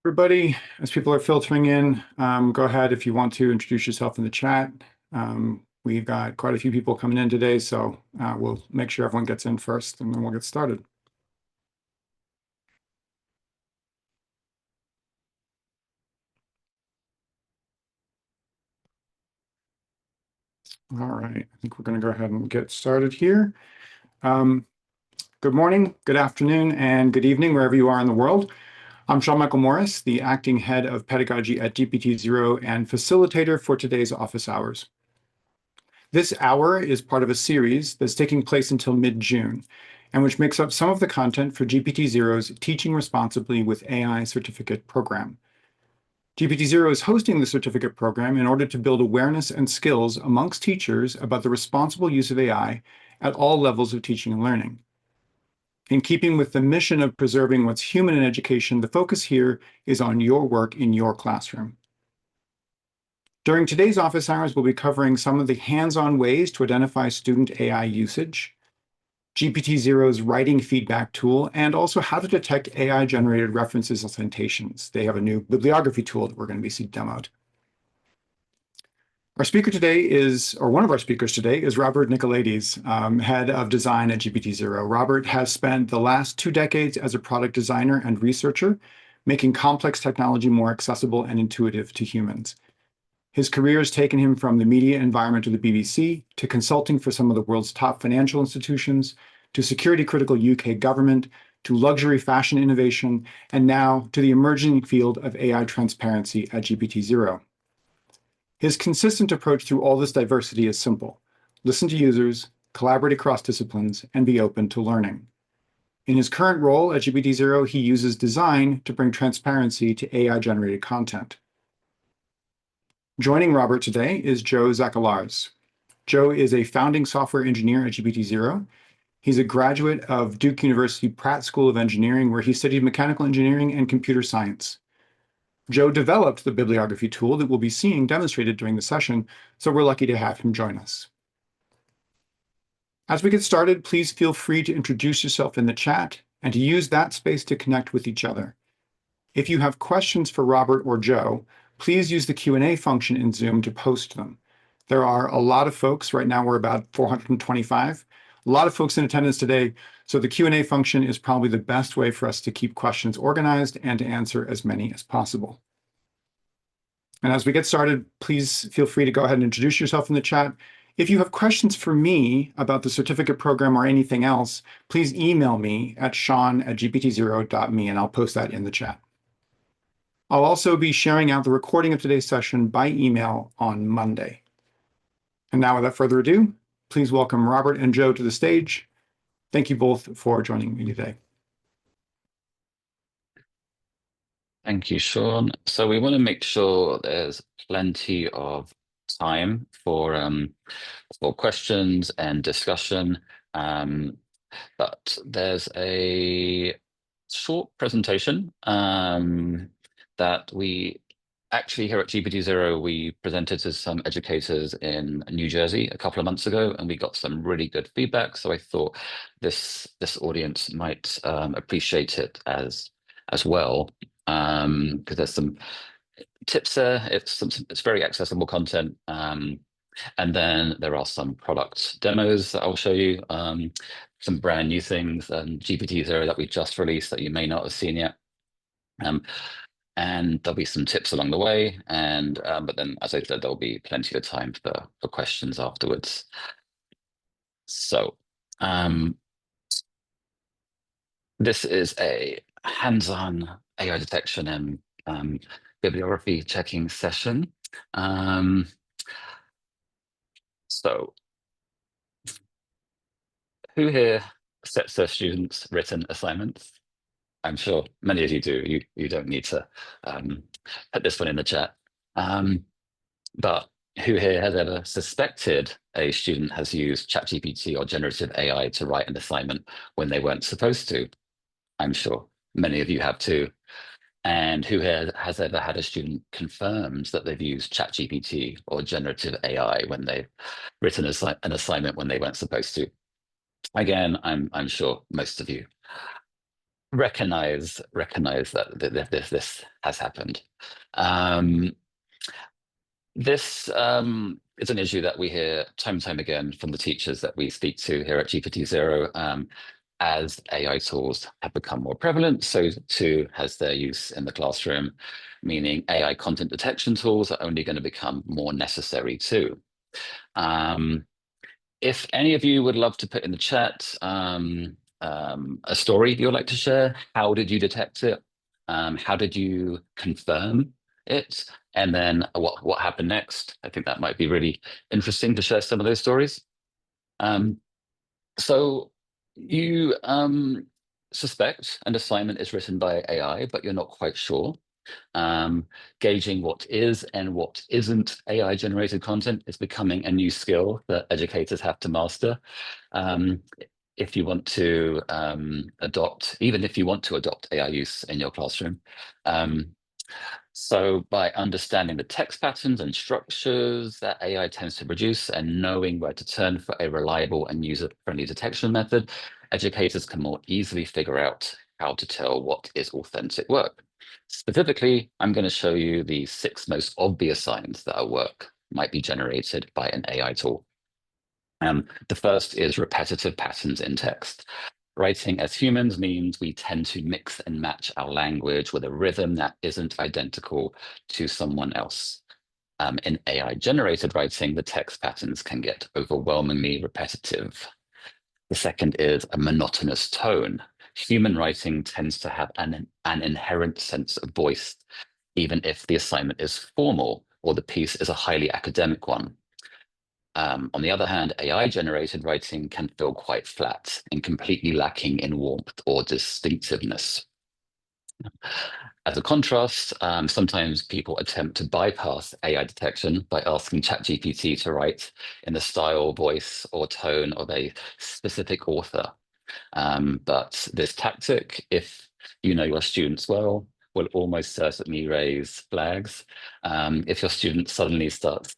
Everybody, as people are filtering in, go ahead if you want to introduce yourself in the chat. We've got quite a few people coming in today, so we'll make sure everyone gets in first, and then we'll get started. All right, I think we're going to go ahead and get started here. Good morning, good afternoon, and good evening, wherever you are in the world. I'm Sean Michael Morris, the acting head of pedagogy at GPT-0 and facilitator for today's office hours. This hour is part of a series that's taking place until mid-June, and which makes up some of the content for GPT-0's Teaching Responsibly with AI certificate program. GPT-0 is hosting the certificate program in order to build awareness and skills amongst teachers about the responsible use of AI at all levels of teaching and learning. In keeping with the mission of preserving what's human in education, the focus here is on your work in your classroom. During today's office hours, we'll be covering some of the hands-on ways to identify student AI usage, GPT-0's writing feedback tool, and also how to detect AI-generated references and citations. They have a new bibliography tool that we're going to be seeing demoed. Our speaker today is, or one of our speakers today, is Robert Nicolaides, head of design at GPT-0. Robert has spent the last 2 decades as a product designer and researcher, making complex technology more accessible and intuitive to humans. His career has taken him from the media environment of the BBC to consulting for some of the world's top financial institutions, to security-critical UK government, to luxury fashion innovation, and now to the emerging field of AI transparency at GPT-0. His consistent approach through all this diversity is simple: listen to users, collaborate across disciplines, and be open to learning. In his current role at GPT-0, he uses design to bring transparency to AI-generated content. Joining Robert today is Joe Zachalars. Joe is a founding software engineer at GPT-0. He's a graduate of Duke University Pratt School of Engineering, where he studied mechanical engineering and computer science. Joe developed the bibliography tool that we'll be seeing demonstrated during the session, so we're lucky to have him join us. As we get started, please feel free to introduce yourself in the chat and to use that space to connect with each other. If you have questions for Robert or Joe, please use the Q&A function in Zoom to post them. There are a lot of folks, right now we're about 425, a lot of folks in attendance today, so the Q&A function is probably the best way for us to keep questions organized and to answer as many as possible. And as we get started, please feel free to go ahead and introduce yourself in the chat. If you have questions for me about the certificate program or anything else, please email me at sean@gpt0.me and I'll post that in the chat. I'll also be sharing out the recording of today's session by email on Monday. And now, without further ado, please welcome Robert and Joe to the stage. Thank you both for joining me today. Thank you, Sean. So we want to make sure there's plenty of time for questions and discussion. But there's a short presentation that we actually here at GPT-0 we presented to some educators in New Jersey a couple of months ago, and we got some really good feedback. So I thought this audience might appreciate it as well, because there's some tips there. It's very accessible content. And then there are some product demos that I'll show you, some brand new things and GPT-0 that we just released that you may not have seen yet. And there'll be some tips along the way. And but then, as I said, there'll be plenty of time for questions afterwards. So this is a hands-on AI detection and bibliography checking session. So who here sets their students' written assignments? I'm sure many of you do. You don't need to put this one in the chat. But who here has ever suspected a student has used ChatGPT or generative AI to write an assignment when they weren't supposed to? I'm sure many of you have too. And who here has ever had a student confirmed that they've used ChatGPT or generative AI when they've written an assignment when they weren't supposed to? Again, I'm sure most of you. recognize that this has happened. Um, this is an issue that we hear time and time again from the teachers that we speak to here at GPT Zero. As AI tools have become more prevalent, so too has their use in the classroom, meaning AI content detection tools are only going to become more necessary too. Um, if any of you would love to put in the chat a story you would like to share, how did you detect it? How did you confirm it? And then what happened next? I think that might be really interesting to share some of those stories. Um, so you suspect an assignment is written by AI, but you're not quite sure. Um, Gauging what is and what isn't AI generated content is becoming a new skill that educators have to master. Um, if you want to even if you want to adopt AI use in your classroom. So by understanding the text patterns and structures that AI tends to produce and knowing where to turn for a reliable and user-friendly detection method, educators can more easily figure out how to tell what is authentic work. Specifically, I'm going to show you the 6 most obvious signs that a work might be generated by an AI tool. The first is repetitive patterns in text. Writing as humans means we tend to mix and match our language with a rhythm that isn't identical to someone else. In AI-generated writing, the text patterns can get overwhelmingly repetitive. The second is a monotonous tone. Human writing tends to have an inherent sense of voice, even if the assignment is formal or the piece is a highly academic one. On the other hand, AI-generated writing can feel quite flat and completely lacking in warmth or distinctiveness. As a contrast, sometimes people attempt to bypass AI detection by asking ChatGPT to write in the style, voice, or tone of a specific author. But this tactic, if you know your students well, will almost certainly raise flags. If your student suddenly starts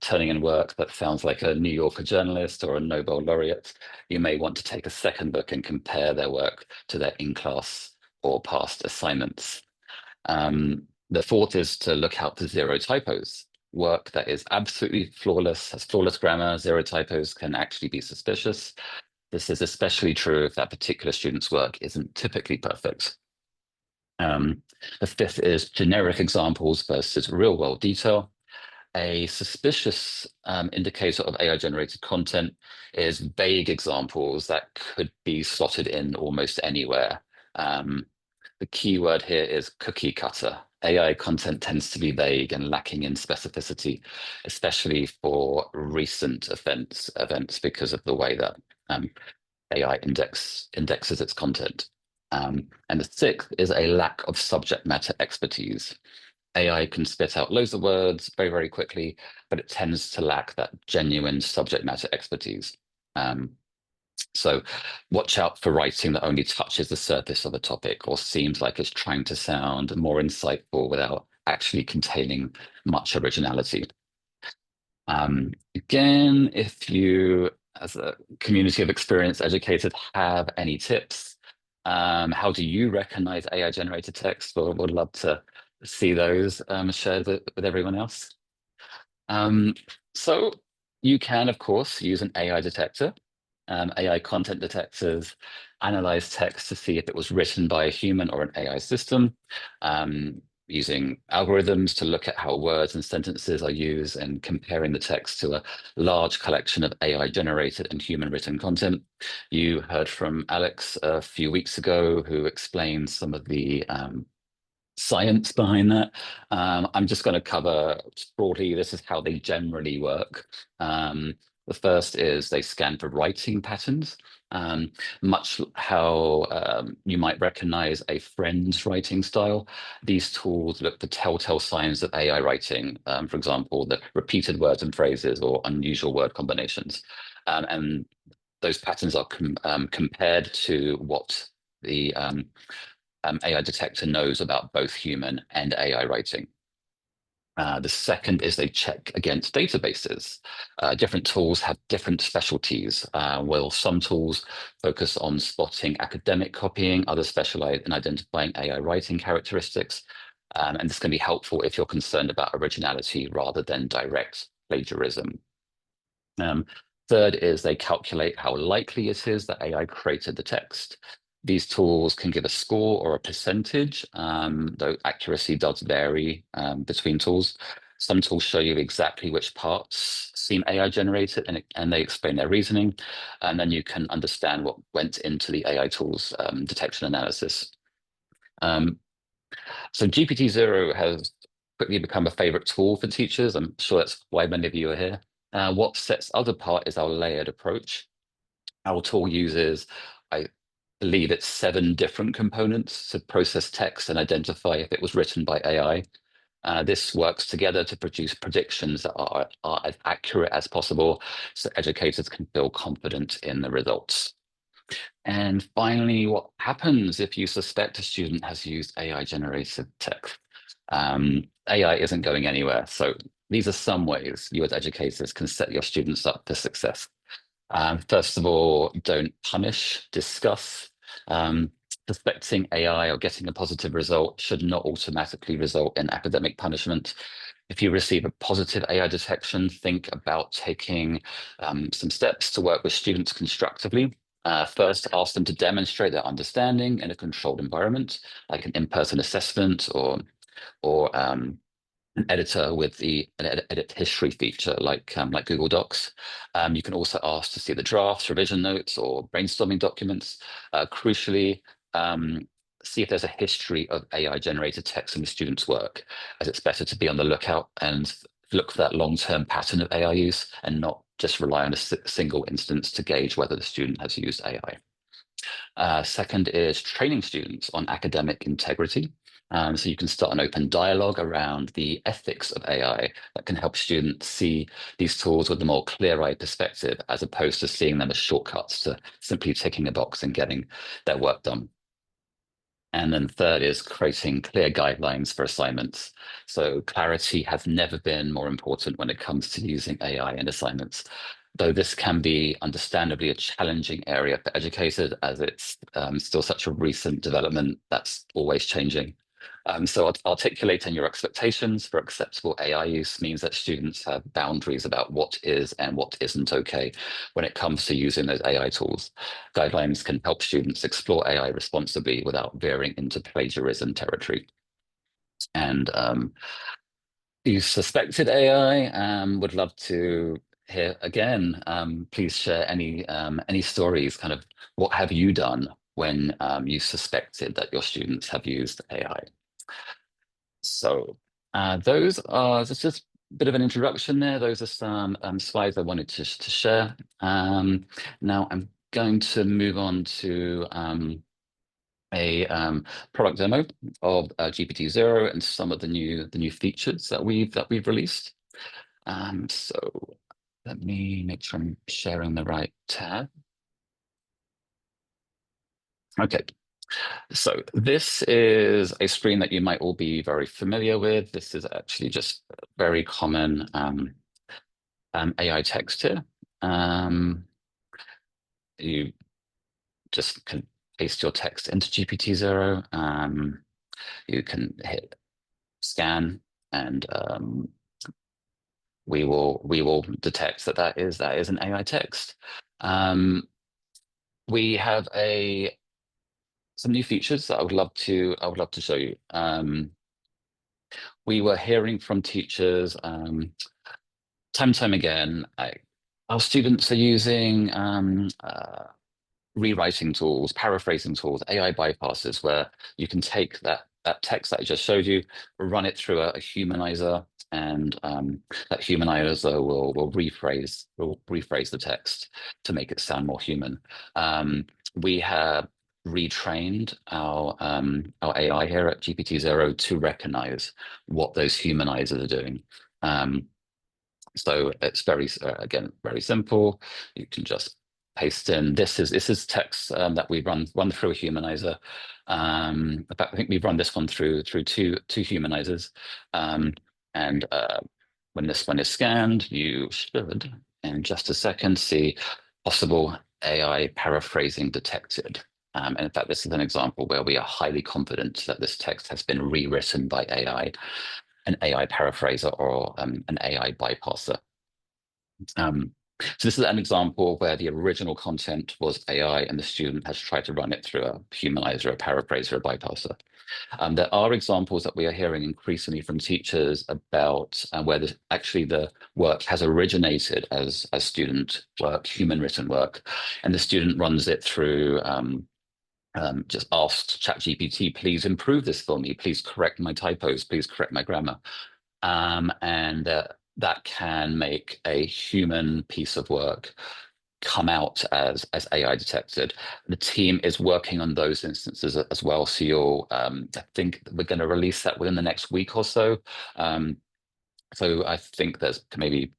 turning in work that sounds like a New Yorker journalist or a Nobel laureate, you may want to take a second look and compare their work to their in-class or past assignments. The fourth is to look out for zero typos. Work that is absolutely flawless, has flawless grammar, zero typos can actually be suspicious. This is especially true if that particular student's work isn't typically perfect. The fifth is generic examples versus real-world detail. A suspicious indicator of AI-generated content is vague examples that could be slotted in almost anywhere. The key word here is cookie cutter. AI content tends to be vague and lacking in specificity, especially for recent events because of the way that AI indexes its content. And the sixth is a lack of subject matter expertise. AI can spit out loads of words very, very quickly, but it tends to lack that genuine subject matter expertise. So watch out for writing that only touches the surface of a topic or seems like it's trying to sound more insightful without actually containing much originality. Again, if you, as a community of experienced educators, have any tips, how do you recognize AI-generated text? Would love to see those shared with everyone else. So you can, of course, use an AI detector. AI content detectors analyze text to see if it was written by a human or an AI system, using algorithms to look at how words and sentences are used and comparing the text to a large collection of AI generated and human written content. You heard from Alex a few weeks ago, who explained some of the science behind that. I'm just going to cover broadly, this is how they generally work. The first is they scan for writing patterns, much how you might recognize a friend's writing style. These tools look for telltale signs of AI writing, for example, the repeated words and phrases or unusual word combinations. And those patterns are compared to what the AI detector knows about both human and AI writing. The second is they check against databases. Different tools have different specialties. While some tools focus on spotting academic copying, others specialize in identifying AI writing characteristics. And this can be helpful if you're concerned about originality rather than direct plagiarism. Um, Third is they calculate how likely it is that AI created the text. These tools can give a score or a percentage, though accuracy does vary between tools. Some tools show you exactly which parts seem AI generated and they explain their reasoning. And then you can understand what went into the AI tool's detection analysis. Um, so GPT-0 has quickly become a favorite tool for teachers. I'm sure that's why many of you are here. What sets us apart is our layered approach. Our tool uses, I believe it's 7 different components to process text and identify if it was written by AI. This works together to produce predictions that are as accurate as possible so educators can feel confident in the results. And finally, what happens if you suspect a student has used AI-generated text? AI isn't going anywhere. So these are some ways you as educators can set your students up for success. First of all, don't punish, discuss. Suspecting AI or getting a positive result should not automatically result in academic punishment. If you receive a positive AI detection, think about taking some steps to work with students constructively. First, ask them to demonstrate their understanding in a controlled environment, like an in-person assessment or an editor with an edit history feature like Google Docs. You can also ask to see the drafts, revision notes, or brainstorming documents. Crucially, um, see if there's a history of AI-generated text in the student's work, as it's better to be on the lookout and look for that long-term pattern of AI use and not just rely on a single instance to gauge whether the student has used AI. Second is training students on academic integrity. So you can start an open dialogue around the ethics of AI that can help students see these tools with a more clear-eyed perspective, as opposed to seeing them as shortcuts to simply ticking a box and getting their work done. And then third is creating clear guidelines for assignments. So clarity has never been more important when it comes to using AI in assignments. Though this can be understandably a challenging area for educators, as it's still such a recent development that's always changing. So articulating your expectations for acceptable AI use means that students have boundaries about what is and what isn't okay when it comes to using those AI tools. Guidelines can help students explore AI responsibly without veering into plagiarism territory. And you suspected AI, would love to hear again. Please share any stories, kind of what have you done when you suspected that your students have used AI? So those are just a bit of an introduction there. Those are some slides I wanted to share. Now I'm going to move on to a product demo of GPT-0 and some of the new features that we've released. So let me make sure I'm sharing the right tab. Okay, so this is a screen that you might all be very familiar with. This is actually just a very common AI text here. You just can paste your text into GPT-0. You can hit scan and we will detect that is an AI text. We have some new features that I would love to show you. We were hearing from teachers time and time again. Our students are using rewriting tools, paraphrasing tools, AI bypasses, where you can take that text that I just showed you, run it through a humanizer, and that humanizer will rephrase the text to make it sound more human. We have retrained our AI here at GPT-0 to recognize what those humanizers are doing. So it's again very simple. You can just paste in. This is text that we run through a humanizer. In fact, I think we've run this one through two humanizers. And when this one is scanned, you should, in just a second, see possible AI paraphrasing detected. And in fact, this is an example where we are highly confident that this text has been rewritten by AI, an AI paraphraser or an AI bypasser. So this is an example where the original content was AI and the student has tried to run it through a humanizer, a paraphraser, a bypasser. There are examples that we are hearing increasingly from teachers about where actually the work has originated as student work, human written work, and the student runs it through just asks ChatGPT, please improve this for me, please correct my typos, please correct my grammar. And that can make a human piece of work come out as AI detected. The team is working on those instances as well. So I think we're going to release that within the next week or so. Um, so I think there's maybe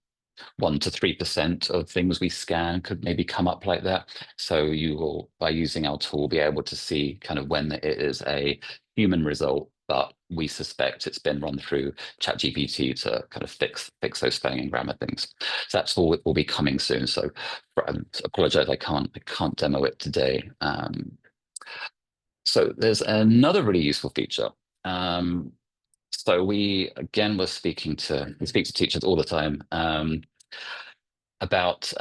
1 to 3% of things we scan could maybe come up like that. So you will, by using our tool, be able to see kind of when it is a human result, but we suspect it's been run through ChatGPT to kind of fix those spelling and grammar things. So that's all will be coming soon. So apologize, I can't demo it today. So there's another really useful feature. So we again we speak to teachers all the time. About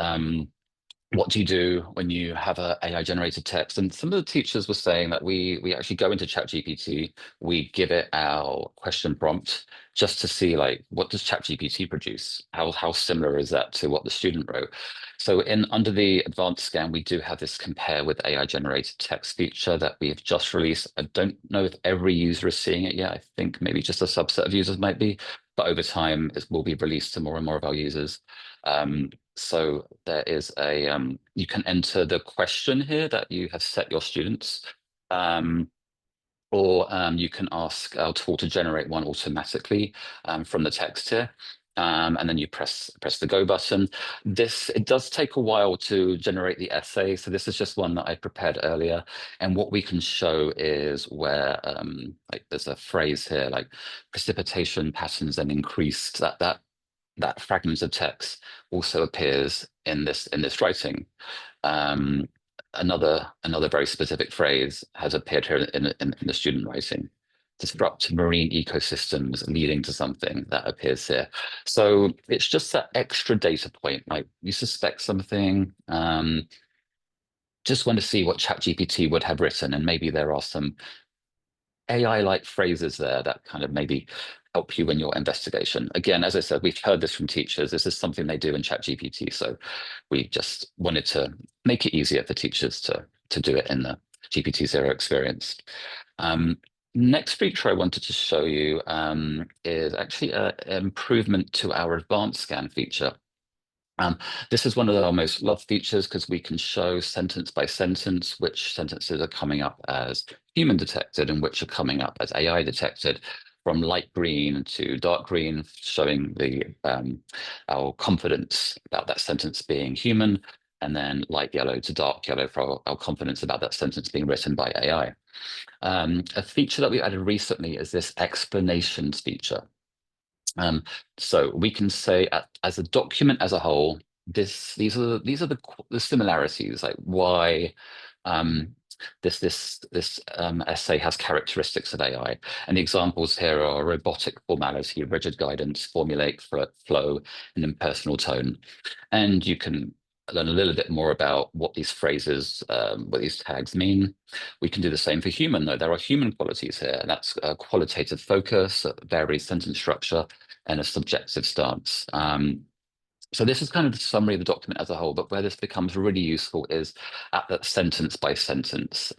what do you do when you have a AI generated text? And some of the teachers were saying that we actually go into ChatGPT, we give it our question prompt just to see like what does ChatGPT produce? How similar is that to what the student wrote? So in under the advanced scan, we do have this compare with AI generated text feature that we have just released. I don't know if every user is seeing it yet. I think maybe just a subset of users might be, but over time it will be released to more and more of our users. So there is you can enter the question here that you have set your students, or you can ask our tool to generate one automatically from the text here. And then you press the go button. It does take a while to generate the essay. So this is just one that I prepared earlier. And what we can show is where like there's a phrase here like precipitation patterns and increased that fragment of text also appears in this writing. Um, another very specific phrase has appeared here in the student writing. Disrupt marine ecosystems leading to something that appears here. So it's just that extra data point, like you suspect something, just want to see what ChatGPT would have written, and maybe there are some AI-like phrases there that kind of maybe help you in your investigation. Again, as I said, we've heard this from teachers. This is something they do in ChatGPT. So we just wanted to make it easier for teachers to do it in the GPT-0 experience. Next feature I wanted to show you is actually an improvement to our advanced scan feature. This is one of our most loved features because we can show sentence by sentence which sentences are coming up as human detected and which are coming up as AI detected, from light green to dark green, showing our confidence about that sentence being human, and then light yellow to dark yellow for our confidence about that sentence being written by AI. A feature that we added recently is this explanations feature. So we can say as a document as a whole, these are the similarities, like why this essay has characteristics of AI. And the examples here are robotic formality, rigid guidance, formulaic flow, and impersonal tone. And you can learn a little bit more about what these phrases, what these tags mean. We can do the same for human, though. There are human qualities here, and that's qualitative focus, varied sentence structure, and a subjective stance. So this is kind of the summary of the document as a whole, but where this becomes really useful is at that sentence by sentence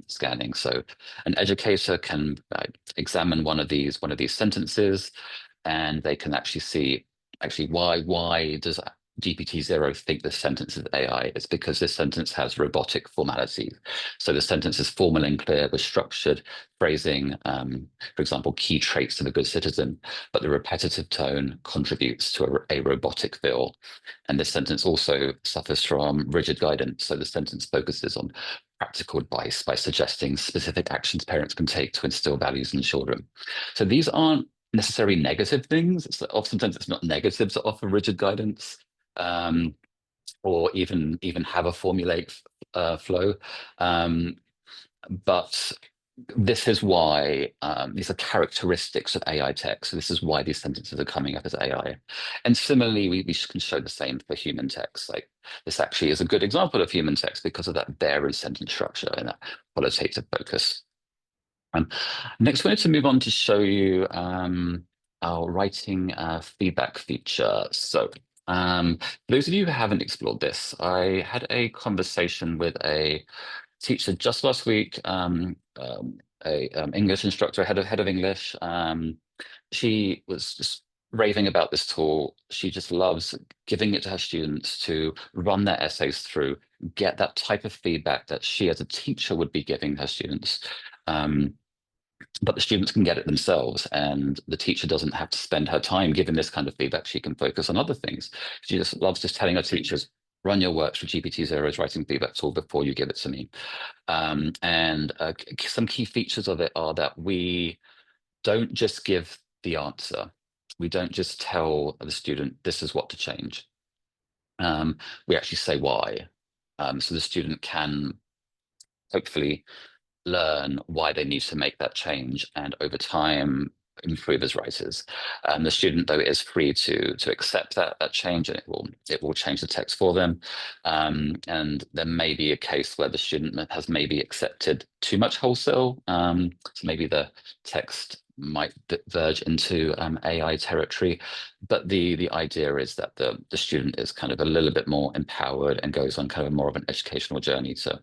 scanning. So an educator can examine one of these sentences, and they can actually see why does GPT-0 think this sentence is AI? It's because this sentence has robotic formality. So the sentence is formal and clear with structured phrasing, for example, key traits of a good citizen, but the repetitive tone contributes to a robotic feel. And this sentence also suffers from rigid guidance. So the sentence focuses on practical advice by suggesting specific actions parents can take to instill values in children. So these aren't necessarily negative things. Oftentimes it's not negatives that offer rigid guidance, um, or even have a formulaic flow. Um, but this is why these are characteristics of AI text. So this is why these sentences are coming up as AI. And similarly, we can show the same for human text. Like this actually is a good example of human text because of that varied sentence structure and that qualitative focus. Next, we wanted to move on to show you our writing feedback feature. So for those of you who haven't explored this, I had a conversation with a teacher just last week, a English instructor, head of English. She was just raving about this tool. She just loves giving it to her students to run their essays through, get that type of feedback that she as a teacher would be giving her students. But the students can get it themselves, and the teacher doesn't have to spend her time giving this kind of feedback. She can focus on other things. She just loves just telling her teachers, run your works for GPT-0's writing feedback tool before you give it to me. And some key features of it are that we don't just give the answer. We don't just tell the student, this is what to change. We actually say why. So the student can hopefully learn why they need to make that change, and over time improve as writers. The student, though, is free to accept that change, and it will change the text for them. And there may be a case where the student has maybe accepted too much wholesale, so maybe the text might verge into AI territory. But the idea is that the student is kind of a little bit more empowered and goes on kind of more of an educational journey to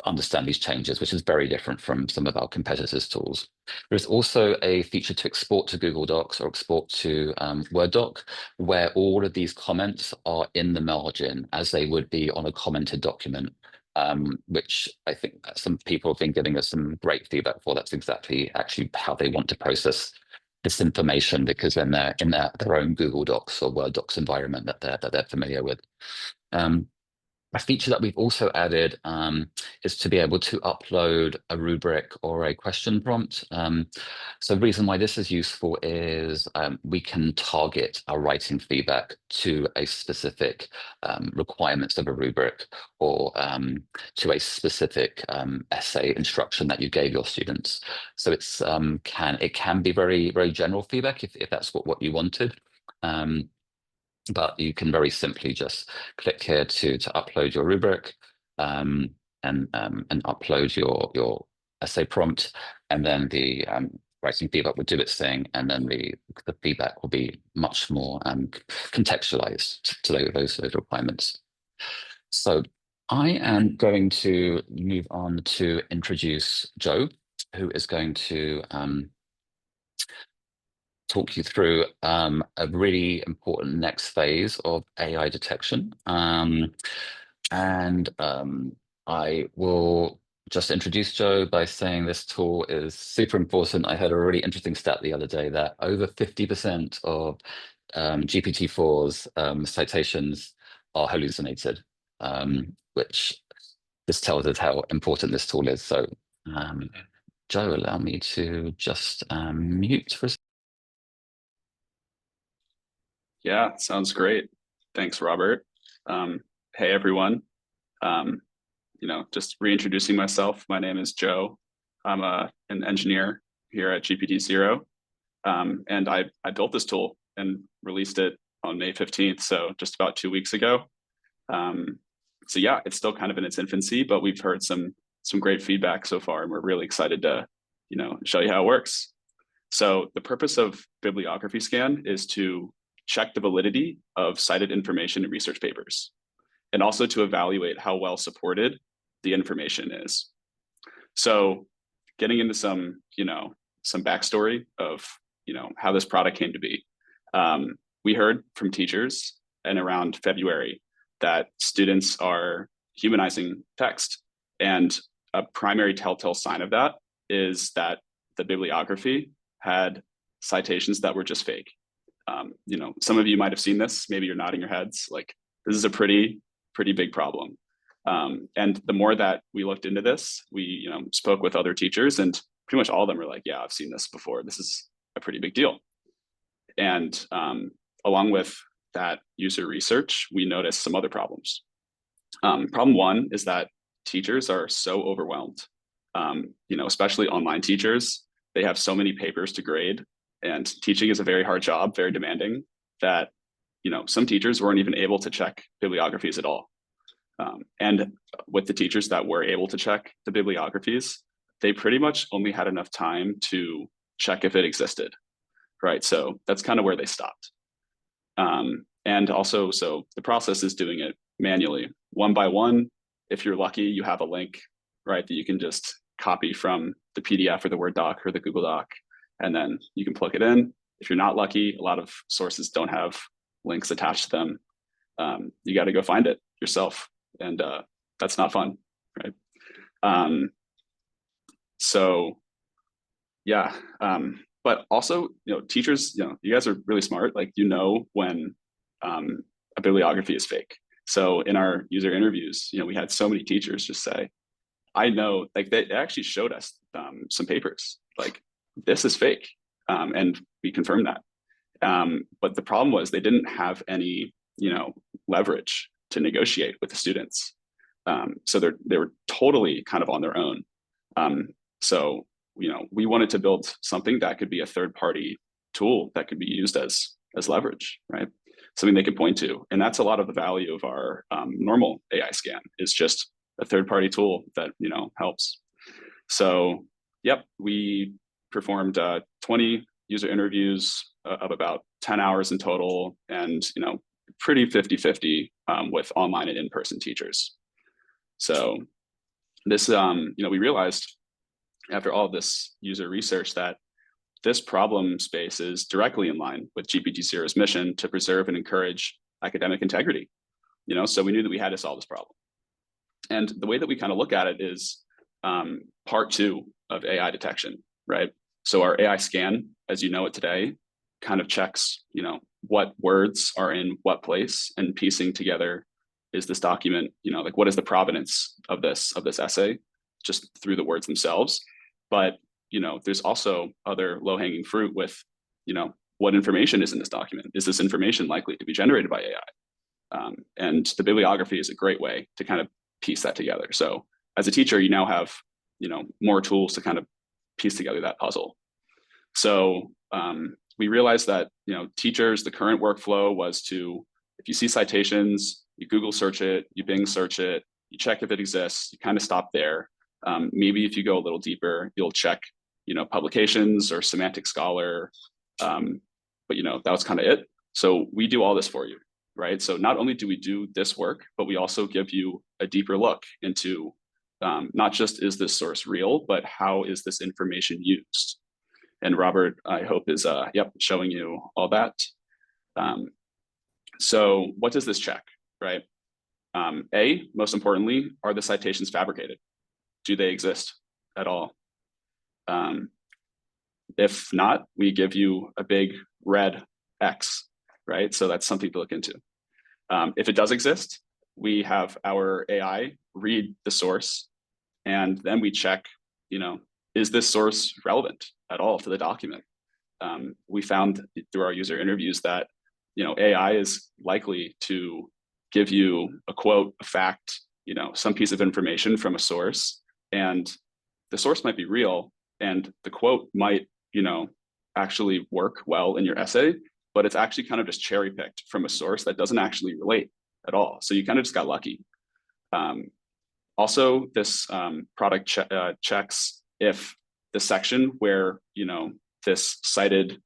understand these changes, which is very different from some of our competitors' tools. There's also a feature to export to Google Docs or export to Word doc, where all of these comments are in the margin as they would be on a commented document, which I think some people have been giving us some great feedback for. That's exactly actually how they want to process this information, because then they're in their own Google Docs or Word docs environment that they're familiar with. A feature that we've also added is to be able to upload a rubric or a question prompt. So the reason why this is useful is we can target our writing feedback to a specific requirements of a rubric, or to a specific essay instruction that you gave your students. So it can be very, very general feedback if that's what you wanted. But you can very simply just click here to upload your rubric, and upload your essay prompt, and then the writing feedback will do its thing, and then the feedback will be much more contextualized to those requirements. So I am going to move on to introduce Joe, who is going to talk you through a really important next phase of AI detection. And I will just introduce Joe by saying this tool is super important. I heard a really interesting stat the other day that over 50% of GPT-4's citations are hallucinated, which just tells us how important this tool is. So Joe, allow me to just mute for a second. Yeah, sounds great. Thanks, Robert. Hey, everyone. Just reintroducing myself. My name is Joe. I'm an engineer here at GPT-0. And I built this tool and released it on May 15th, so just about 2 weeks ago. So yeah, it's still kind of in its infancy, but we've heard some great feedback so far, and we're really excited to show you how it works. So the purpose of bibliography scan is to check the validity of cited information in research papers, and also to evaluate how well supported the information is. So getting into some backstory of how this product came to be. We heard from teachers in around February that students are humanizing text, and a primary telltale sign of that is that the bibliography had citations that were just fake. Some of you might have seen this. Maybe you're nodding your heads. Like, this is a pretty big problem. And the more that we looked into this, we spoke with other teachers, and pretty much all of them were like, "Yeah, I've seen this before. This is a pretty big deal. And along with that user research, we noticed some other problems. Problem one is that teachers are so overwhelmed, especially online teachers. They have so many papers to grade, and teaching is a very hard job, very demanding, that some teachers weren't even able to check bibliographies at all. And with the teachers that were able to check the bibliographies, they pretty much only had enough time to check if it existed, right? So that's kind of where they stopped. And also, so the process is doing it manually, one by one. If you're lucky, you have a link, right, that you can just copy from the PDF or the Word doc or the Google Doc, and then you can plug it in. If you're not lucky, a lot of sources don't have links attached to them. You got to go find it yourself, and that's not fun, right? So yeah, but also, teachers, you guys are really smart. Like, when a bibliography is fake. So in our user interviews, we had so many teachers just say, I know, like they actually showed us some papers, like this is fake. And we confirmed that. But the problem was they didn't have any, leverage to negotiate with the students. So they were totally kind of on their own. So, we wanted to build something that could be a third-party tool that could be used as leverage, right? Something they could point to. And that's a lot of the value of our normal AI scan, is just a third-party tool that, helps. So, yep, we performed 20 user interviews of about 10 hours in total, and, pretty 50-50 with online and in-person teachers. So this, we realized after all of this user research that this problem space is directly in line with GPT-0's mission to preserve and encourage academic integrity. So we knew that we had to solve this problem. And the way that we kind of look at it is part two of AI detection, right? So our AI scan, as you know it today, kind of checks, what words are in what place, and piecing together, is this document, like what is the provenance of this essay, just through the words themselves. But, there's also other low-hanging fruit with, what information is in this document? Is this information likely to be generated by AI? And the bibliography is a great way to kind of piece that together. So as a teacher, you now have, more tools to kind of piece together that puzzle. So we realized that, teachers, the current workflow was to, if you see citations, you Google search it, you Bing search it, you check if it exists, you kind of stop there. Maybe if you go a little deeper, you'll check, publications or Semantic Scholar, but that was kind of it. So we do all this for you, right? So not only do we do this work, but we also give you a deeper look into not just, is this source real, but how is this information used? And Robert, I hope, is showing you all that. So what does this check, right? Most importantly, are the citations fabricated? Do they exist at all? If not, we give you a big red X, right? So that's something to look into. If it does exist, we have our AI read the source, and then we check, is this source relevant at all to the document? We found through our user interviews that, AI is likely to give you a quote, a fact, some piece of information from a source, and the source might be real, and the quote might, actually work well in your essay, but it's actually kind of just cherry picked from a source that doesn't actually relate at all. So you kind of just got lucky. Also, this product checks if the section where, this cited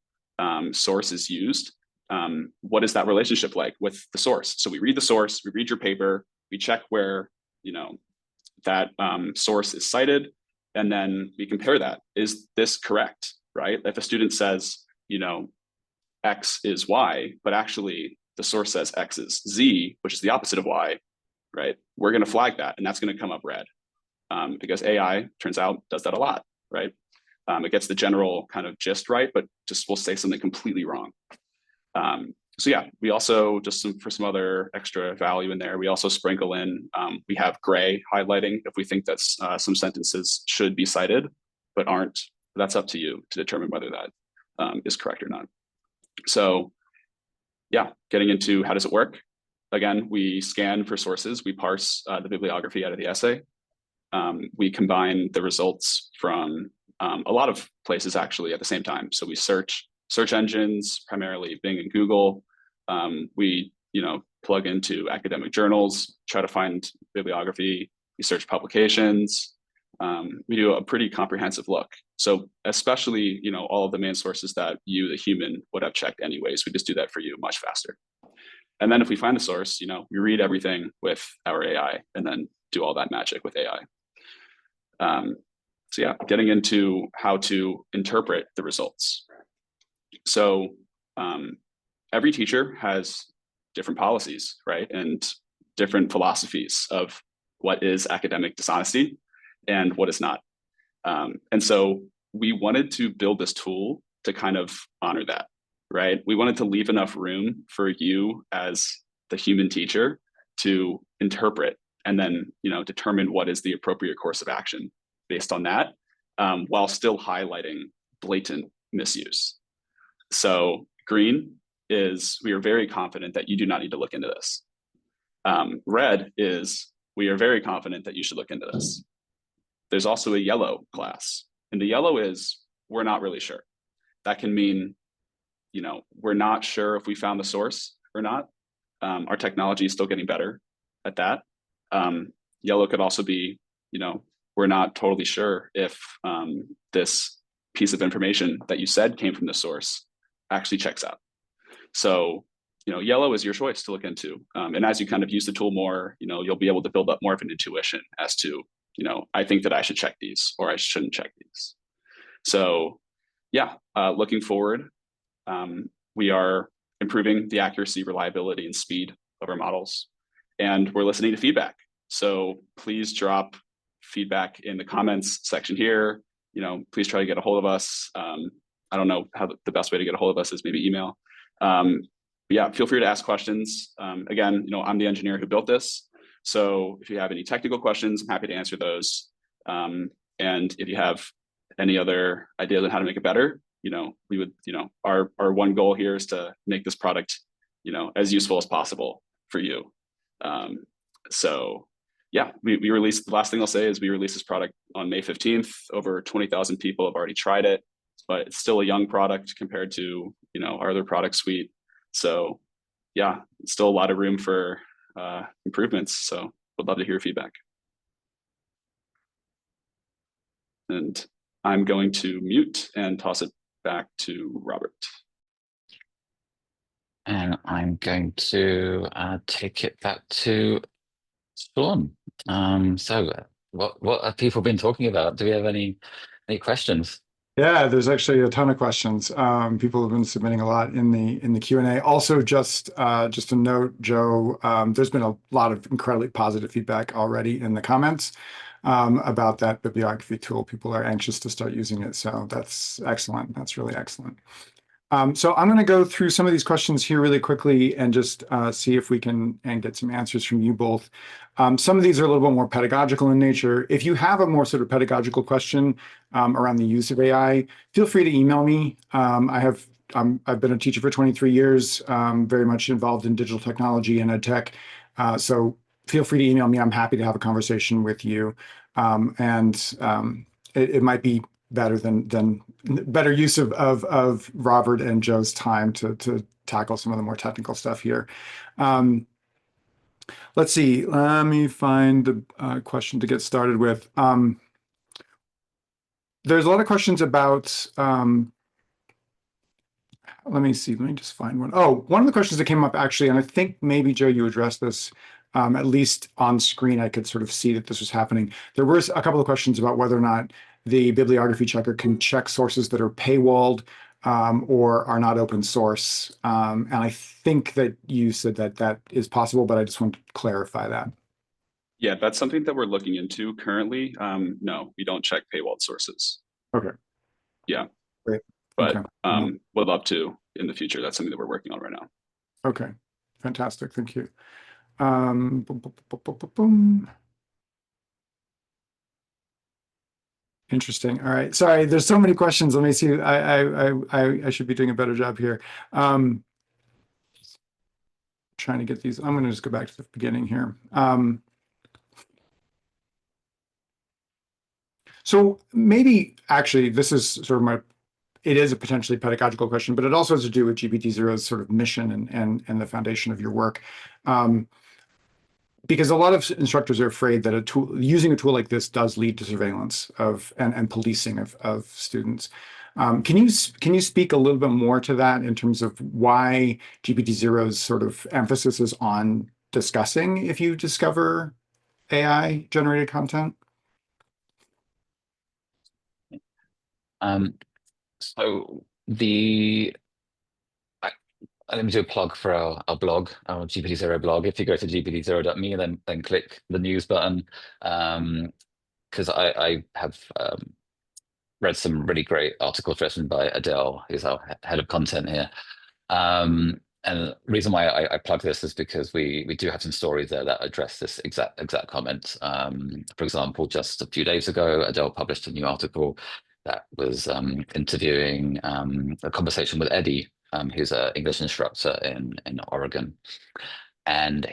source is used, what is that relationship like with the source? So we read the source, we read your paper, we check where, that source is cited, and then we compare that. Is this correct, right? If a student says, X is Y, but actually the source says X is Z, which is the opposite of Y, right? We're going to flag that, and that's going to come up red, because AI, turns out, does that a lot, right? It gets the general kind of gist right, but just will say something completely wrong. So yeah, we also, just for some other extra value in there, we also sprinkle in, we have gray highlighting if we think that some sentences should be cited, but aren't. That's up to you to determine whether that is correct or not. So yeah, getting into how does it work? Again, we scan for sources, we parse the bibliography out of the essay. We combine the results from a lot of places actually at the same time. So we search engines, primarily Bing and Google. We plug into academic journals, try to find bibliography. We search publications. We do a pretty comprehensive look. So especially, all of the main sources that you, the human, would have checked anyways. We just do that for you much faster. And then if we find the source, we read everything with our AI and then do all that magic with AI. So yeah, getting into how to interpret the results. So every teacher has different policies, right? And different philosophies of what is academic dishonesty and what is not. And so we wanted to build this tool to kind of honor that, right? We wanted to leave enough room for you as the human teacher to interpret and then, determine what is the appropriate course of action based on that, while still highlighting blatant misuse. So green is, we are very confident that you do not need to look into this. Red is, we are very confident that you should look into this. There's also a yellow class, and the yellow is, we're not really sure. That can mean, we're not sure if we found the source or not. Our technology is still getting better at that. Yellow could also be, we're not totally sure if this piece of information that you said came from the source actually checks out. So, yellow is your choice to look into. And as you kind of use the tool more, you'll be able to build up more of an intuition as to, I think that I should check these or I shouldn't check these. So yeah, looking forward, we are improving the accuracy, reliability, and speed of our models. And we're listening to feedback. So please drop feedback in the comments section here. Please try to get a hold of us. I don't know how the best way to get a hold of us is, maybe email. But yeah, feel free to ask questions. Again, I'm the engineer who built this. So if you have any technical questions, I'm happy to answer those. And if you have any other ideas on how to make it better, we would, our one goal here is to make this product, as useful as possible for you. So yeah, we released, the last thing I'll say is we released this product on May 15th. Over 20,000 people have already tried it, but it's still a young product compared to, our other product suite. So yeah, still a lot of room for improvements. So would love to hear feedback. And I'm going to mute and toss it back to Robert. And I'm going to take it back to Sean. So what have people been talking about? Do we have any questions? Yeah, there's actually a ton of questions. People have been submitting a lot in the Q&A. Also, just a note, Joe, there's been a lot of incredibly positive feedback already in the comments about that bibliography tool. People are anxious to start using it, so that's excellent. That's really excellent. So I'm going to go through some of these questions here really quickly and just see if we can get some answers from you both. Some of these are a little bit more pedagogical in nature. If you have a more sort of pedagogical question around the use of AI, feel free to email me. I've been a teacher for 23 years, very much involved in digital technology and ed tech. So feel free to email me. I'm happy to have a conversation with you. It might be better better use of Robert and Joe's time to tackle some of the more technical stuff here. Let's see. Let me find the question to get started with. There's a lot of questions about. Let me see. Let me just find one. Oh, one of the questions that came up actually, and I think maybe Joe, you addressed this. At least on screen, I could sort of see that this was happening. There were a couple of questions about whether or not the bibliography checker can check sources that are paywalled or are not open source. And I think that you said that is possible, but I just want to clarify that. Yeah, that's something that we're looking into currently. No, we don't check paywalled sources. Okay. Yeah. Great. But Okay. would love to in the future. That's something that we're working on right now. Okay. Fantastic. Thank you. Boom, boom, boom, boom, boom, boom. Interesting. All right. Sorry, there's so many questions. Let me see. I should be doing a better job here. Trying to get these. I'm going to just go back to the beginning here. So maybe actually this is sort of it is a potentially pedagogical question, but it also has to do with GPT-0's sort of mission and the foundation of your work. Because a lot of instructors are afraid that using a tool like this does lead to surveillance and policing of students. Can you speak a little bit more to that in terms of why GPT-0's sort of emphasis is on discussing if you discover AI generated content? So let me do a plug for our blog, our GPT-0 blog. If you go to gpt0.me, then click the news button, because I have read some really great articles written by Adele, who's our head of content here. And the reason why I plug this is because we do have some stories there that address this exact comment. For example, just a few days ago, Adele published a new article that was interviewing a conversation with Eddie, who's an English instructor in Oregon. And I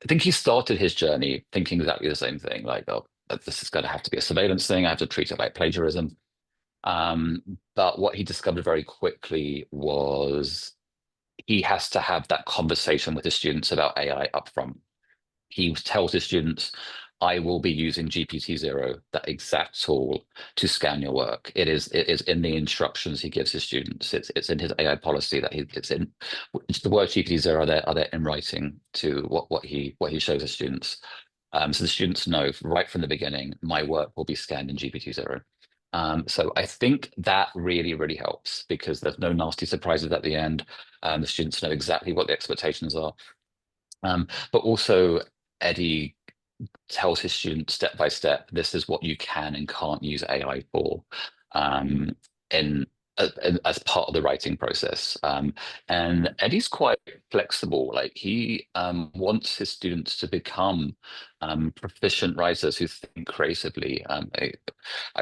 think he started his journey thinking exactly the same thing, like, oh, this is going to have to be a surveillance thing. I have to treat it like plagiarism. But what he discovered very quickly was he has to have that conversation with his students about AI upfront. He tells his students, I will be using GPT-0, that exact tool, to scan your work. It is in the instructions he gives his students. It's in his AI policy that it's in. The words GPT-0 are there in writing to what he shows his students. So the students know right from the beginning, my work will be scanned in GPT-0. So I think that really, really helps because there's no nasty surprises at the end. The students know exactly what the expectations are. But also, Eddie tells his students step by step, this is what you can and can't use AI for in as part of the writing process. And Eddie's quite flexible. Like he wants his students to become proficient writers who think creatively. I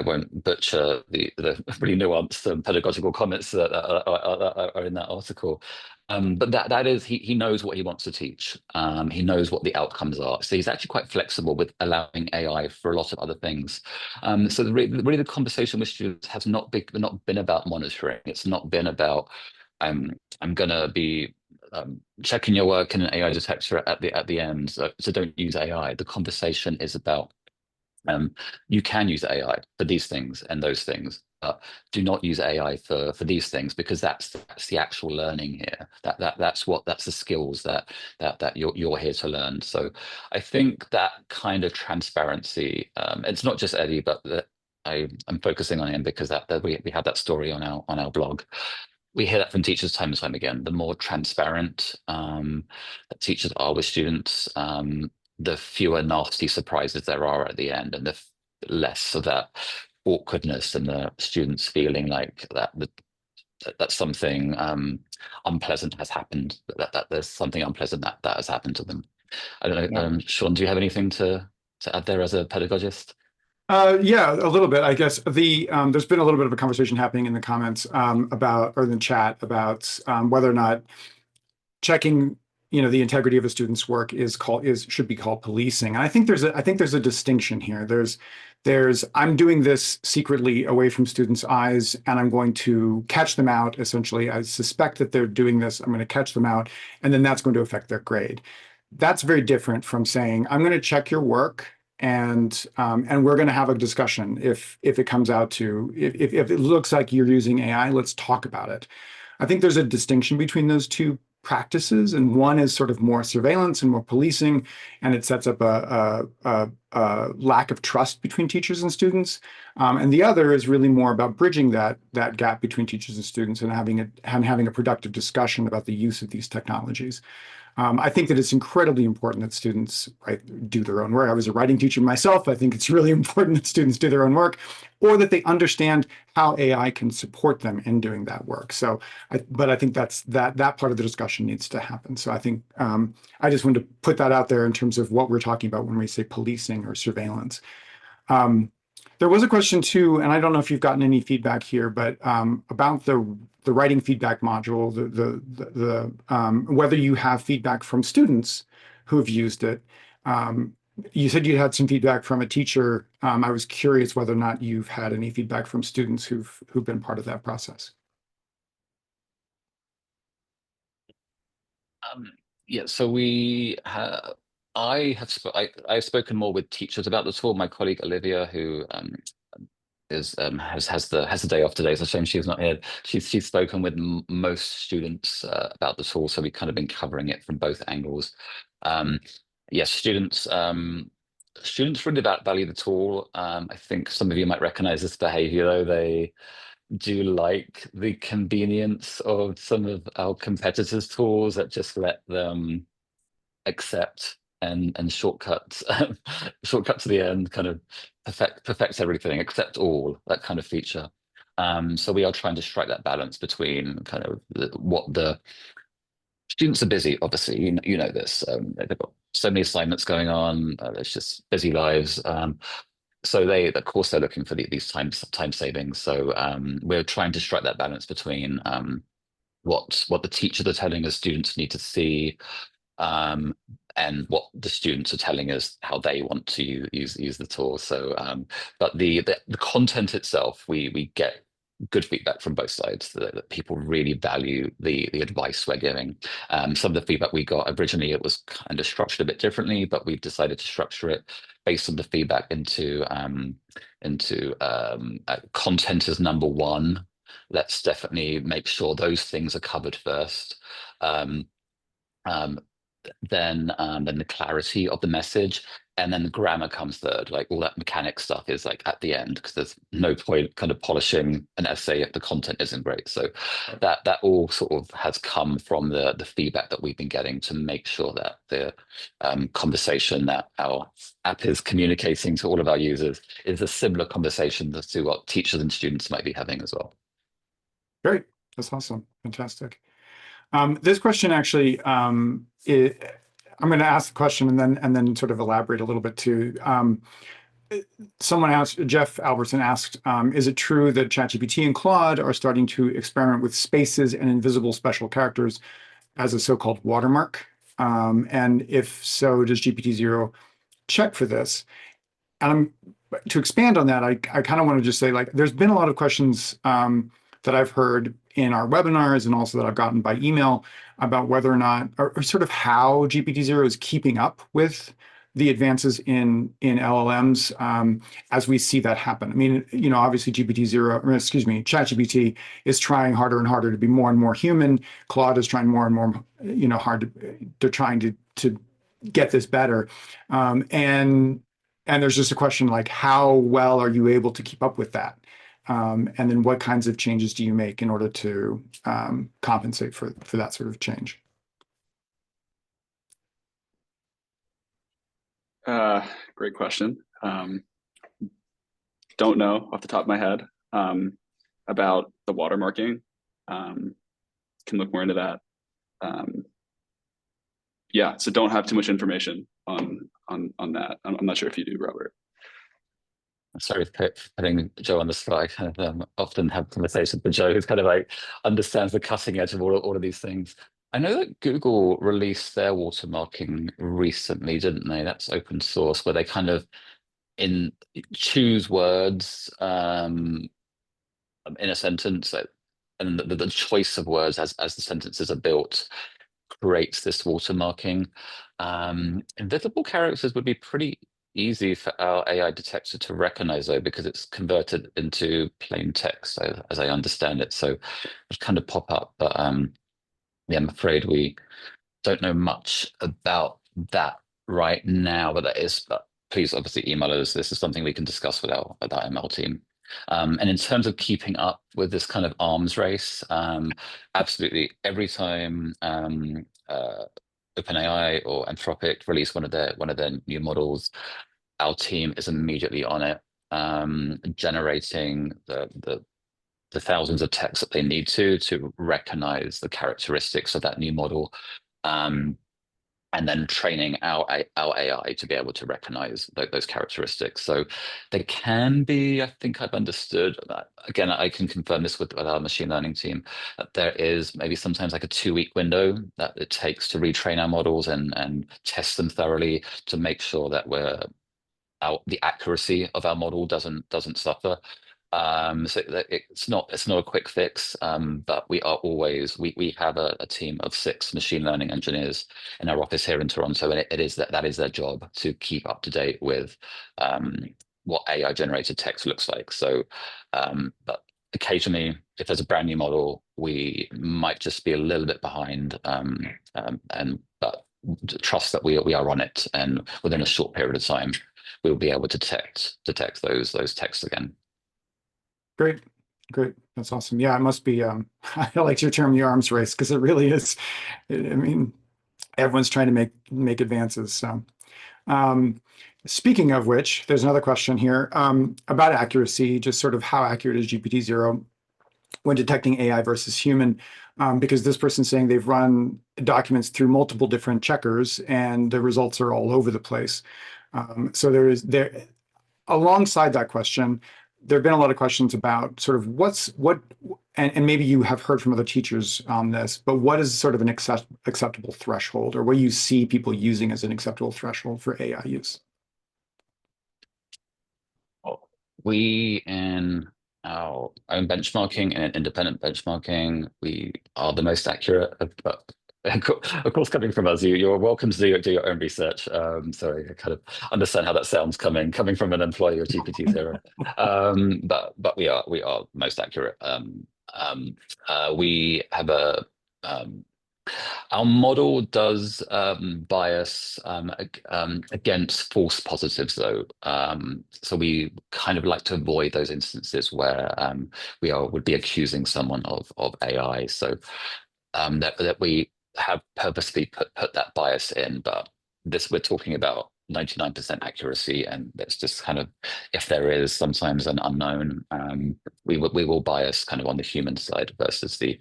won't butcher the really nuanced pedagogical comments that are in that article. But that is, he knows what he wants to teach. He knows what the outcomes are. So he's actually quite flexible with allowing AI for a lot of other things. So really the conversation with students has not been about monitoring. It's not been about, I'm going to be checking your work in an AI detector at the end. So don't use AI. The conversation is about, you can use AI for these things and those things, but do not use AI for these things because that's the actual learning here. That's the skills that you're here to learn. So I think that kind of transparency, it's not just Eddie, but I'm focusing on him because that we have that story on our blog. We hear that from teachers time and time again. The more transparent that teachers are with students, the fewer nasty surprises there are at the end, and the less of that awkwardness and the students feeling like that something unpleasant has happened. That there's something unpleasant that has happened to them. I don't know, Yeah. Sean. Do you have anything to add there as a pedagogist? Yeah, a little bit, I guess. There's been a little bit of a conversation happening in the comments about, or in the chat about whether or not checking, the integrity of a student's work should be called policing. And I think there's a distinction here. I'm doing this secretly away from students' eyes, and I'm going to catch them out. Essentially, I suspect that they're doing this. I'm going to catch them out, and then that's going to affect their grade. That's very different from saying, I'm going to check your work and we're going to have a discussion if it comes out to if it looks like you're using AI, let's talk about it. I think there's a distinction between those two practices, and one is sort of more surveillance and more policing, and it sets up a lack of trust between teachers and students. And the other is really more about bridging that gap between teachers and students and having a productive discussion about the use of these technologies. I think that it's incredibly important that students do their own work. I was a writing teacher myself. I think it's really important that students do their own work, or that they understand how AI can support them in doing that work. So, but I think that part of the discussion needs to happen. So I think I just wanted to put that out there in terms of what we're talking about when we say policing or surveillance. There was a question too, and I don't know if you've gotten any feedback here, but about the writing feedback module, whether you have feedback from students who have used it. You said you had some feedback from a teacher. I was curious whether or not you've had any feedback from students who've been part of that process. Yeah, so we have. I've spoken more with teachers about the tool. My colleague Olivia, who has the day off today. It's a shame she's not here. She's spoken with most students about the tool, so we've kind of been covering it from both angles. Yes, students really value the tool. I think some of you might recognize this behavior, though. They do like the convenience of some of our competitors' tools that just let them accept and shortcut shortcut to the end, kind of perfect everything, accept all, that kind of feature. So we are trying to strike that balance between kind of what the students are busy, obviously, you know this. They've got so many assignments going on. It's just busy lives. So of course, they're looking for these time savings. So we're trying to strike that balance between what the teachers are telling us students need to see, um, and what the students are telling us how they want to use the tool. So, but the content itself, we get good feedback from both sides that people really value the advice we're giving. Some of the feedback we got originally, it was kind of structured a bit differently, but we've decided to structure it based on the feedback into content as number one. Let's definitely make sure those things are covered first. Um, um, then the clarity of the message, and then the grammar comes third. Like all that mechanic stuff is like at the end, because there's no point kind of polishing an essay if the content isn't great. So that all sort of has come from the feedback that we've been getting to make sure that the conversation that our app is communicating to all of our users is a similar conversation as to what teachers and students might be having as well. Great, that's awesome, fantastic. This question actually, I'm going to ask the question and then sort of elaborate a little bit too. Someone asked, Jeff Albertson asked, is it true that ChatGPT and Claude are starting to experiment with spaces and invisible special characters as a so-called watermark? And if so, does GPT-0 check for this? And to expand on that, I kind of want to just say, like, there's been a lot of questions that I've heard in our webinars and also that I've gotten by email about whether or not, or sort of how GPT-0 is keeping up with the advances in LLMs as we see that happen. I mean, you know, obviously ChatGPT is trying harder and harder to be more and more human. Claude is trying more and more, you know, they're trying to get this better. And there's just a question like, how well are you able to keep up with that? And then what kinds of changes do you make in order to compensate for that sort of change? Great question. Don't know off the top of my head about the watermarking. Can look more into that. Yeah, so don't have too much information on that. I'm not sure if you do, Robert. Sorry for putting Joe on the spot. I kind of often have conversations with Joe, who's kind of like understands the cutting edge of all of these things. I know that Google released their watermarking recently, didn't they? That's open source, where they kind of choose words in a sentence, and the choice of words as the sentences are built creates this watermarking. Invisible characters would be pretty easy for our AI detector to recognize, though, because it's converted into plain text, as I understand it. So it kind of pop up, but yeah, I'm afraid we don't know much about that right now. But please obviously email us. This is something we can discuss with our ML team. And in terms of keeping up with this kind of arms race, absolutely every time OpenAI or Anthropic release one of their new models, our team is immediately on it, generating the thousands of texts that they need to recognize the characteristics of that new model. and then training our AI to be able to recognize those characteristics. So there can be, I think I've understood, again, I can confirm this with our machine learning team, that there is maybe sometimes like a 2-week window that it takes to retrain our models and test them thoroughly to make sure that the accuracy of our model doesn't suffer. So it's not a quick fix, but we have a team of 6 machine learning engineers in our office here in Toronto, and it is that is their job to keep up to date with what AI generated text looks like. So, but occasionally, if there's a brand new model, we might just be a little bit behind, but trust that we are on it, and within a short period of time, we'll be able to detect those texts again. Great. Great. That's awesome. Yeah, it must be, I like your term, the arms race, because it really is. I mean, everyone's trying to make advances. So, speaking of which, there's another question here about accuracy, just sort of how accurate is GPT-0 when detecting AI versus human? Because this person's saying they've run documents through multiple different checkers and the results are all over the place. So alongside that question, there have been a lot of questions about sort of and maybe you have heard from other teachers on this, but what is sort of an acceptable threshold, or what do you see people using as an acceptable threshold for AI use? We, in our own benchmarking and independent benchmarking, we are the most accurate. But of course, coming from us, you're welcome to do your own research. So I kind of understand how that sounds coming from an employee of GPT-0. But we are most accurate. We have our model does bias against false positives, though. So we kind of like to avoid those instances where would be accusing someone of AI. So that we have purposely put that bias in, but we're talking about 99% accuracy, and that's just kind of, if there is sometimes an unknown, we will bias kind of on the human side versus the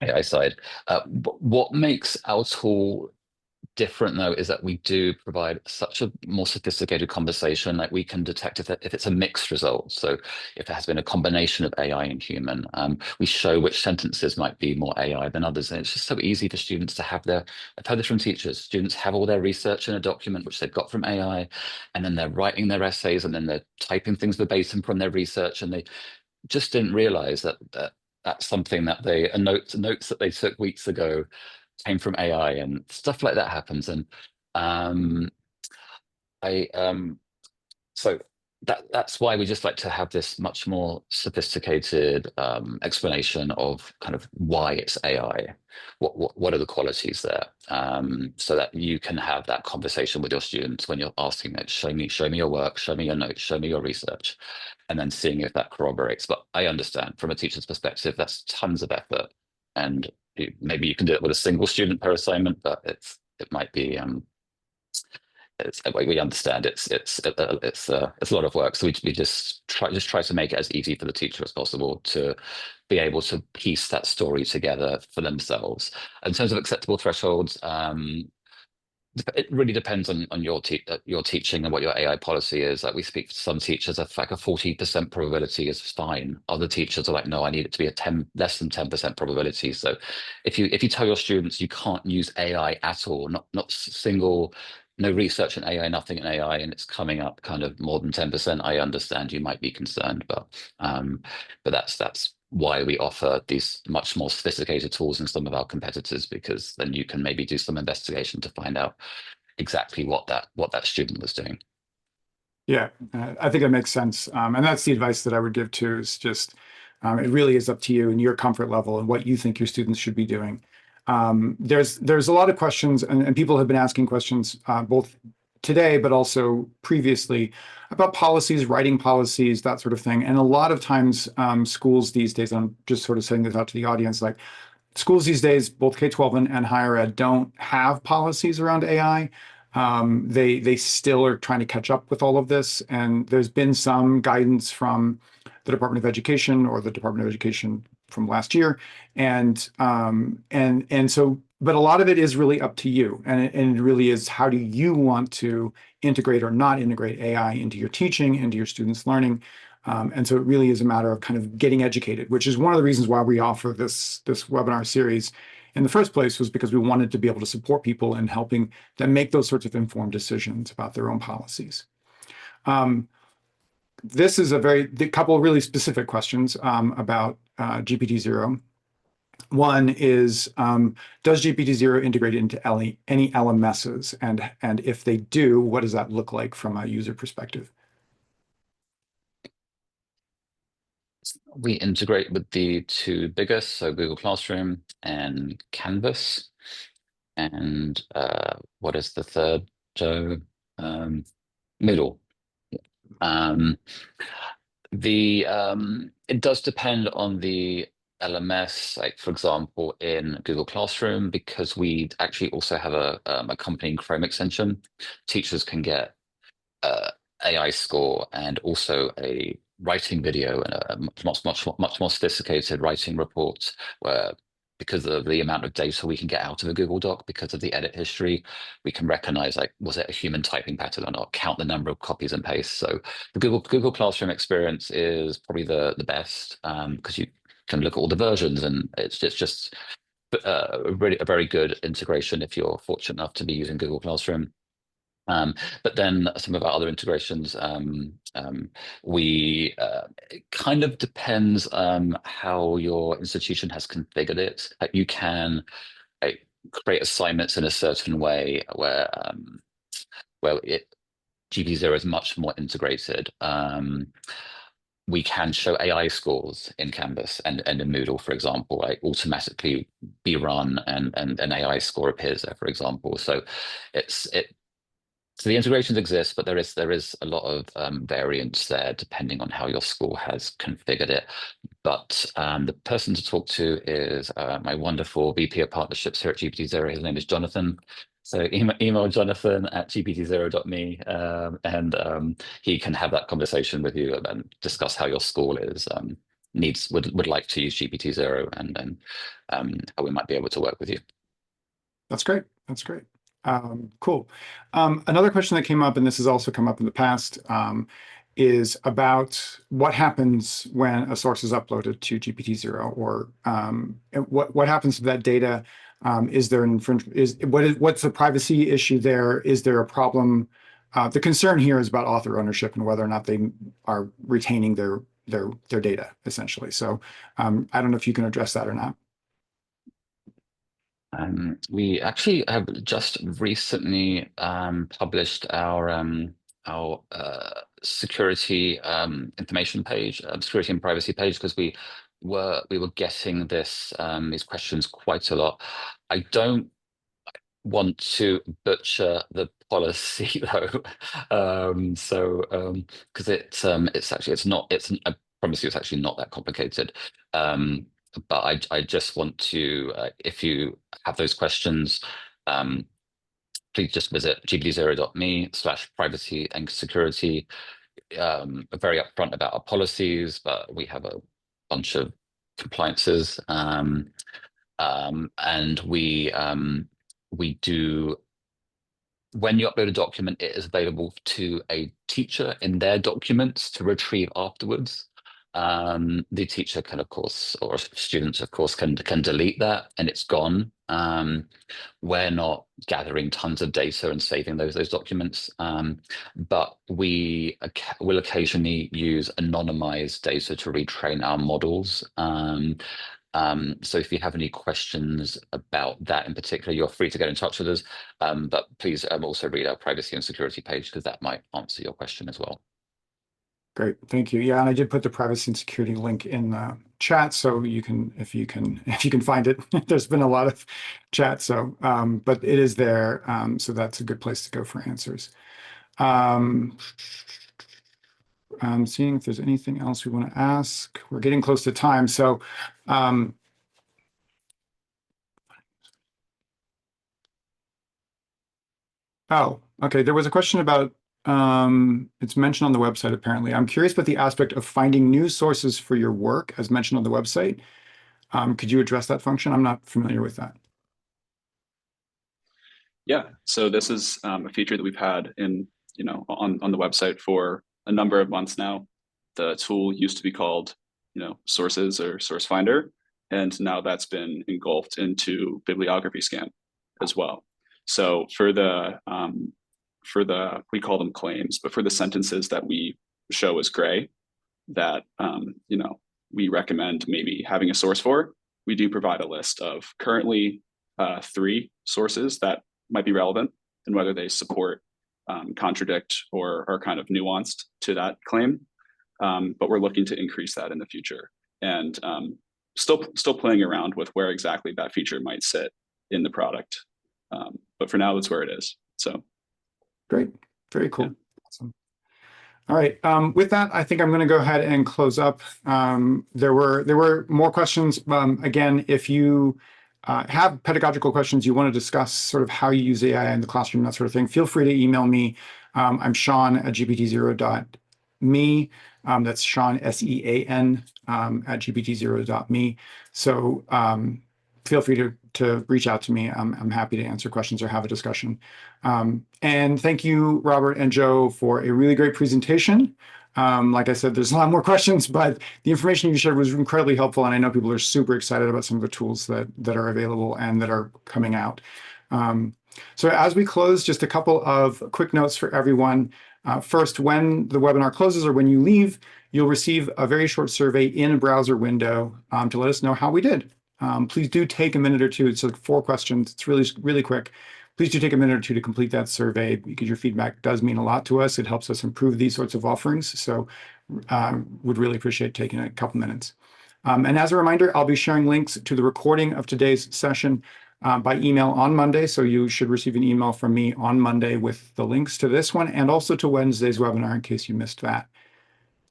AI side. What makes our tool different, though, is that we do provide such a more sophisticated conversation. Like, we can detect if it's a mixed result. So if there has been a combination of AI and human, we show which sentences might be more AI than others. And it's just so easy for students to have I've heard this from teachers, students have all their research in a document which they've got from AI, and then they're writing their essays, and then they're typing things verbatim from their research, and they just didn't realize that that's something that notes that they took weeks ago came from AI, and stuff like that happens. And so that's why we just like to have this much more sophisticated explanation of kind of why it's AI, what are the qualities there, so that you can have that conversation with your students when you're asking that, show me your work, show me your notes, show me your research, and then seeing if that corroborates. But I understand from a teacher's perspective, that's tons of effort, and maybe you can do it with a single student per assignment, but it might be we understand it's a lot of work. So we just try to make it as easy for the teacher as possible to be able to piece that story together for themselves. In terms of acceptable thresholds, it really depends on your teaching and what your AI policy is. Like, we speak to some teachers, like a 40% probability is fine. Other teachers are like, no, I need it to be less than 10% probability. So if you tell your students you can't use AI at all, not single, no research in AI, nothing in AI, and it's coming up kind of more than 10%, I understand you might be concerned, but that's why we offer these much more sophisticated tools than some of our competitors, because then you can maybe do some investigation to find out exactly what that student was doing. Yeah, I think that makes sense. And that's the advice that I would give too, is just, it really is up to you and your comfort level and what you think your students should be doing. There's a lot of questions, and people have been asking questions both today, but also previously, about policies, writing policies, that sort of thing. And a lot of times, schools these days, I'm just sort of saying this out to the audience, like, schools these days, both K-12 and higher ed, don't have policies around AI. They still are trying to catch up with all of this. And there's been some guidance from the Department of Education, or the Department of Education from last year. And so but a lot of it is really up to you. And it really is, how do you want to integrate or not integrate AI into your teaching, into your students' learning? And so it really is a matter of kind of getting educated, which is one of the reasons why we offer this webinar series in the first place, was because we wanted to be able to support people in helping them make those sorts of informed decisions about their own policies. This is a couple of really specific questions about GPT-0. One is, does GPT-0 integrate into any LMSs? And if they do, what does that look like from a user perspective? We integrate with the two biggest, so Google Classroom and Canvas. And what is the third, Joe? Moodle. It does depend on the LMS. Like, for example, in Google Classroom, because we actually also have a accompanying Chrome extension, teachers can get AI score and also a writing video and a much more sophisticated writing report, where, because of the amount of data we can get out of a Google Doc, because of the edit history, we can recognize, like, was it a human typing pattern or not, count the number of copies and pastes. So the Google Classroom experience is probably the best, because you can look at all the versions, and it's just really a very good integration if you're fortunate enough to be using Google Classroom. But then some of our other integrations, it kind of depends how your institution has configured it. You can create assignments in a certain way where GPT-0 is much more integrated. We can show AI scores in Canvas and in Moodle, for example, like automatically be run, and an AI score appears there, for example. So so the integrations exist, but there is a lot of variance there depending on how your school has configured it. But the person to talk to is my wonderful VP of Partnerships here at GPT-0. His name is Jonathan. So email Jonathan at gpt0.me, and he can have that conversation with you and discuss how your school would like to use GPT-0, and how we might be able to work with you. That's great. That's great. Cool. Another question that came up, and this has also come up in the past, is about what happens when a source is uploaded to GPT-0, or what happens to that data? Is there an infringement? What's the privacy issue there? Is there a problem? The concern here is about author ownership and whether or not they are retaining their data, essentially. So I don't know if you can address that or not. We actually have just recently published our security information page, security and privacy page, because we were getting these questions quite a lot. I don't want to butcher the policy though, because I promise you, it's actually not that complicated. But I just want to, if you have those questions, please just visit gpt0.me/privacy and security. Very upfront about our policies, but we have a bunch of compliances, and we do. When you upload a document, it is available to a teacher in their documents to retrieve afterwards. The teacher can, of course, or students, of course, can delete that, and it's gone. We're not gathering tons of data and saving those documents, but we will occasionally use anonymized data to retrain our models. So if you have any questions about that in particular, you're free to get in touch with us. But please also read our privacy and security page, because that might answer your question as well. Great, thank you. Yeah, and I did put the privacy and security link in the chat, so you can, if you can find it. There's been a lot of chat, so but it is there, so that's a good place to go for answers. I'm seeing if there's anything else we want to ask. We're getting close to time, so oh, okay. There was a question about, it's mentioned on the website, apparently. I'm curious about the aspect of finding news sources for your work, as mentioned on the website. Could you address that function? I'm not familiar with that. Yeah, so this is a feature that we've had on the website for a number of months now. The tool used to be called sources or source finder, and now that's been engulfed into bibliography scan as well. So for the we call them claims, but for the sentences that we show as gray that we recommend maybe having a source for, we do provide a list of currently 3 sources that might be relevant and whether they support, contradict, or are kind of nuanced to that claim. But we're looking to increase that in the future, and still playing around with where exactly that feature might sit in the product. But for now, that's where it is. So Great, very cool. Yeah. Awesome. All right. With that, I think I'm going to go ahead and close up. There were more questions. Again, if you have pedagogical questions, you want to discuss sort of how you use AI in the classroom, that sort of thing, feel free to email me. I'm Sean at gpt0.me. That's Sean, SEAN, at gpt0.me. So feel free to reach out to me. I'm happy to answer questions or have a discussion. And thank you, Robert and Joe, for a really great presentation. Like I said, there's a lot more questions, but the information you shared was incredibly helpful, and I know people are super excited about some of the tools that are available and that are coming out. So as we close, just a couple of quick notes for everyone. First, when the webinar closes or when you leave, you'll receive a very short survey in a browser window to let us know how we did. Please do take a minute or two. It's like 4 questions. It's really, really quick. Please do take a minute or 2 to complete that survey because your feedback does mean a lot to us. It helps us improve these sorts of offerings. So would really appreciate taking a couple minutes. And as a reminder, I'll be sharing links to the recording of today's session by email on Monday. So you should receive an email from me on Monday with the links to this one and also to Wednesday's webinar in case you missed that.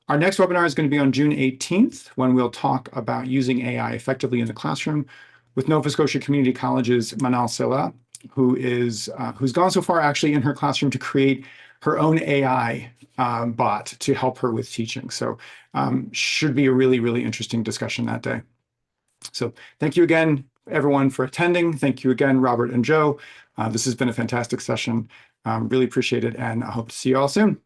Our next webinar is going to be on June 18th, when we'll talk about using AI effectively in the classroom with Nova Scotia Community College's Manal Sela, who's gone so far actually in her classroom to create her own AI bot to help her with teaching. So should be a really, really interesting discussion that day. So thank you again, everyone, for attending. Thank you again, Robert and Joe. This has been a fantastic session. Really appreciate it, and I hope to see you all soon.